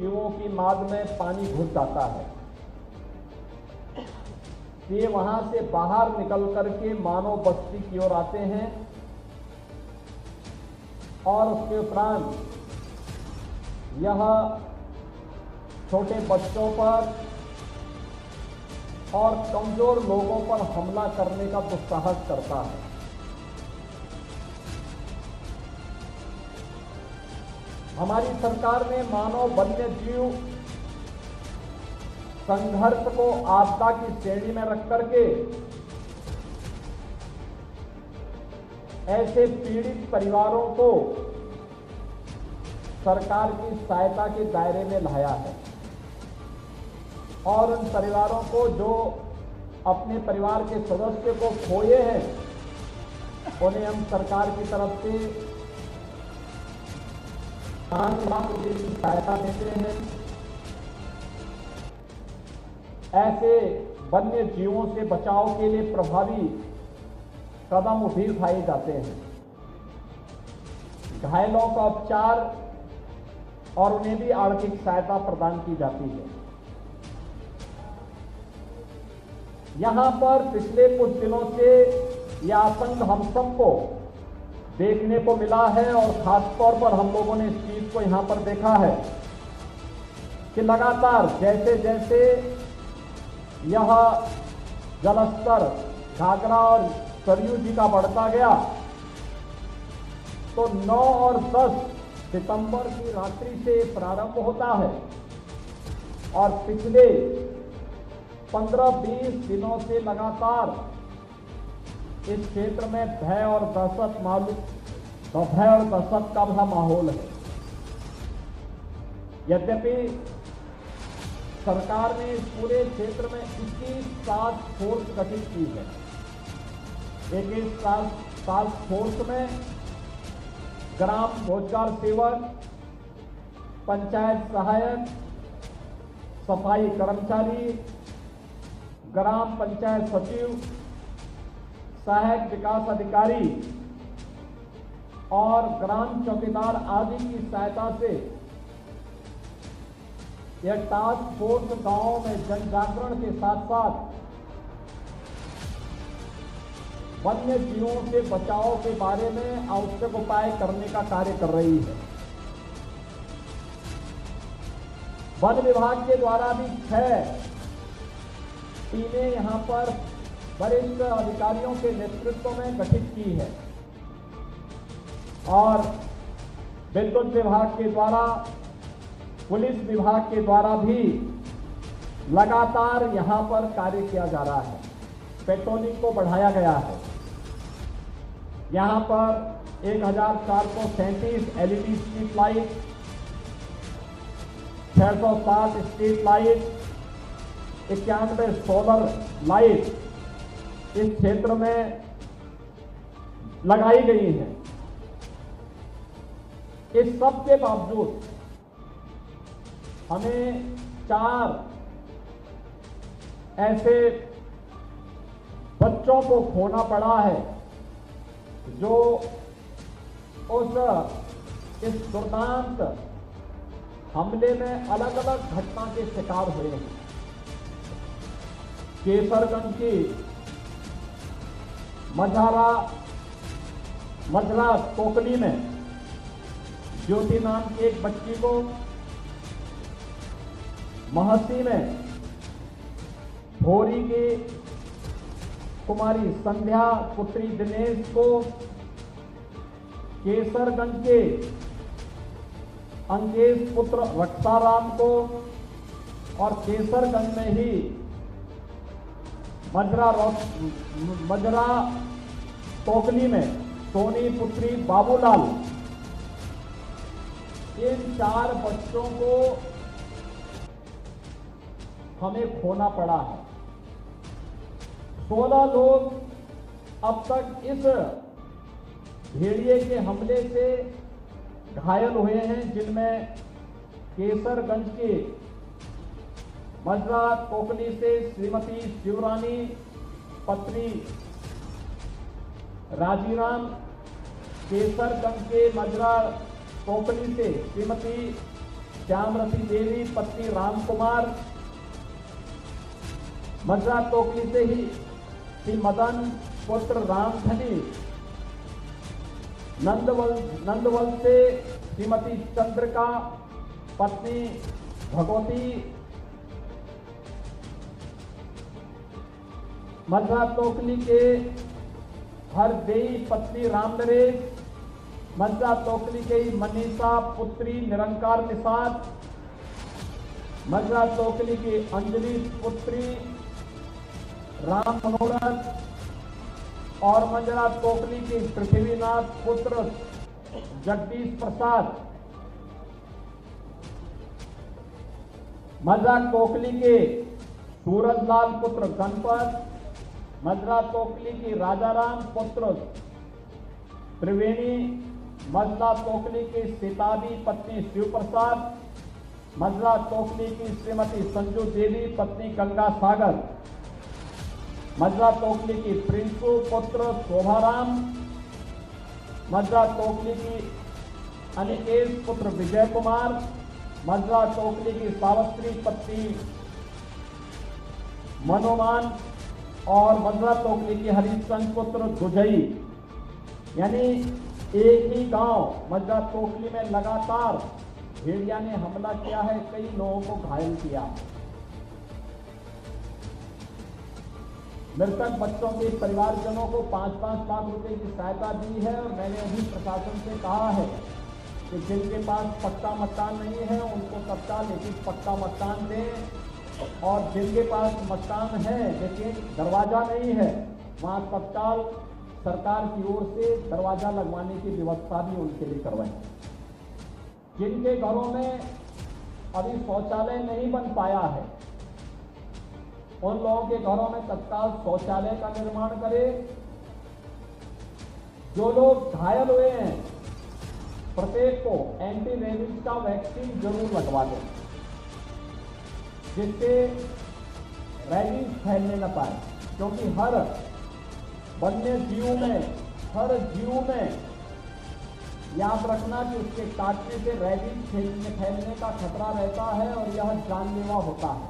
जीवों की नाद में पानी घुस जाता है। ये वहां से बाहर निकल करके मानव बस्ती की ओर आते हैं और उसके उपरांत यह छोटे बच्चों पर और कमजोर लोगों पर हमला करने का दुस्साहस करता है। हमारी सरकार ने मानव वन्य जीव संघर्ष को आपदा की श्रेणी में रख करके ऐसे पीड़ित परिवारों को सरकार की सहायता के दायरे में लाया है और उन परिवारों को जो अपने परिवार के सदस्य को खोए हैं उन्हें हम सरकार की तरफ से 5 लाख रुपए की सहायता देते हैं। ऐसे वन्य जीवों से बचाव के लिए प्रभावी कदम भी उठाए जाते हैं। घायलों का उपचार और उन्हें भी आर्थिक सहायता प्रदान की जाती है। यहां पर पिछले कुछ दिनों से यह आतंक हम सबको देखने को मिला है और खासतौर पर हम लोगों ने इस चीज को यहां पर देखा है कि लगातार जैसे जैसे यह जलस्तर घाघरा और सरयू जी का बढ़ता गया तो 9 और 10 सितंबर की रात्रि से प्रारंभ होता है और पिछले 15-20 दिनों से लगातार इस क्षेत्र में भय और दहशत का बड़ा माहौल है। यद्यपि सरकार ने इस पूरे क्षेत्र में 21 टास्क फोर्स गठित की है। एक टास्क फोर्स में ग्राम रोजगार सेवक, पंचायत सहायक, सफाई कर्मचारी, ग्राम पंचायत सचिव, सहायक विकास अधिकारी और ग्राम चौकीदार आदि की सहायता से यह टास्क फोर्स गांवों में जन जागरण के साथ साथ वन्य जीवों से बचाव के बारे में आवश्यक उपाय करने का कार्य कर रही है। वन विभाग के द्वारा भी 6 टीमें यहां पर वरिष्ठ अधिकारियों के नेतृत्व में गठित की है और विद्युत विभाग के द्वारा, पुलिस विभाग के द्वारा भी लगातार यहां पर कार्य किया जा रहा है। पेट्रोलिंग को बढ़ाया गया है। यहां पर 1437 LED street light, 660 street light, 91 solar light इस क्षेत्र में लगाई गई है। इस सब के बावजूद हमें 4 ऐसे बच्चों को खोना पड़ा है जो इस दुर्दांत हमले में अलग अलग घटना के शिकार हुए हैं। केसरगंज की मजरा टोकली में ज्योति नाम की एक बच्ची को, महसी में भोरी की कुमारी संध्या पुत्री दिनेश को, केसरगंज के अंकेश पुत्र रक्षाराम को और केसरगंज में ही मजरा टोकली में सोनी पुत्री बाबूलाल, इन 4 बच्चों को हमें खोना पड़ा है। 16 लोग अब तक इस भेड़िए के हमले से घायल हुए हैं, जिनमें केसरगंज के मजरा टोकली से श्रीमती शिवरानी पत्री राजीराम, केसरगंज के मजरा टोकली से श्रीमती श्यामरती देवी पत्नी राम कुमार, मजरा टोकली से ही श्री मदन पुत्र रामधनी, नंदवल से श्रीमती चंद्रिका पत्नी भगवती, मजरा टोकली के हरदेई पत्नी रामनरेश, मजरा टोकली के मनीषा पुत्री निरंकार निषाद, मजरा टोकली की अंजलि पुत्री राम मनोरथ और मजरा टोकली की पृथ्वीनाथ पुत्र जगदीश प्रसाद, मजरा टोकली के सूरजलाल पुत्र गणपत, मजरा टोकली की राजाराम पुत्र त्रिवेणी, मजरा टोकली की सीतादी पत्नी शिव प्रसाद, मजरा टोकली की श्रीमती संजू देवी पत्नी गंगा सागर, मजरा टोकली की प्रिंसू पुत्र शोभाराम, मजरा टोकली की अनिकेश पुत्र विजय कुमार, मजरा टोकली की सावित्री पत्नी मनोमान और मजरा टोकली की हरिशंकर पुत्र दुजई। यानी एक ही गांव मजरा टोकली में लगातार भेड़िया ने हमला किया है, कई लोगों को घायल किया। मृतक बच्चों के परिवारजनों को 5-5 लाख रुपए की सहायता दी है और मैंने अभी प्रशासन से कहा है कि जिनके पास पक्का मकान नहीं है उनको तत्काल एक पक्का मकान दें और जिनके पास मकान है लेकिन दरवाजा नहीं है वहां तत्काल सरकार की ओर से दरवाजा लगवाने की व्यवस्था भी उनके लिए करवाएं। जिनके घरों में अभी शौचालय नहीं बन पाया है उन लोगों के घरों में तत्काल शौचालय का निर्माण करें। जो लोग घायल हुए हैं प्रत्येक को एंटी रेबीज का वैक्सीन जरूर लगवा दें जिससे रेबीज फैलने न पाए, क्योंकि हर वन्य जीव में याद रखना कि उसके काटने से रेबीज फैलने का खतरा रहता है और यह जानलेवा होता है।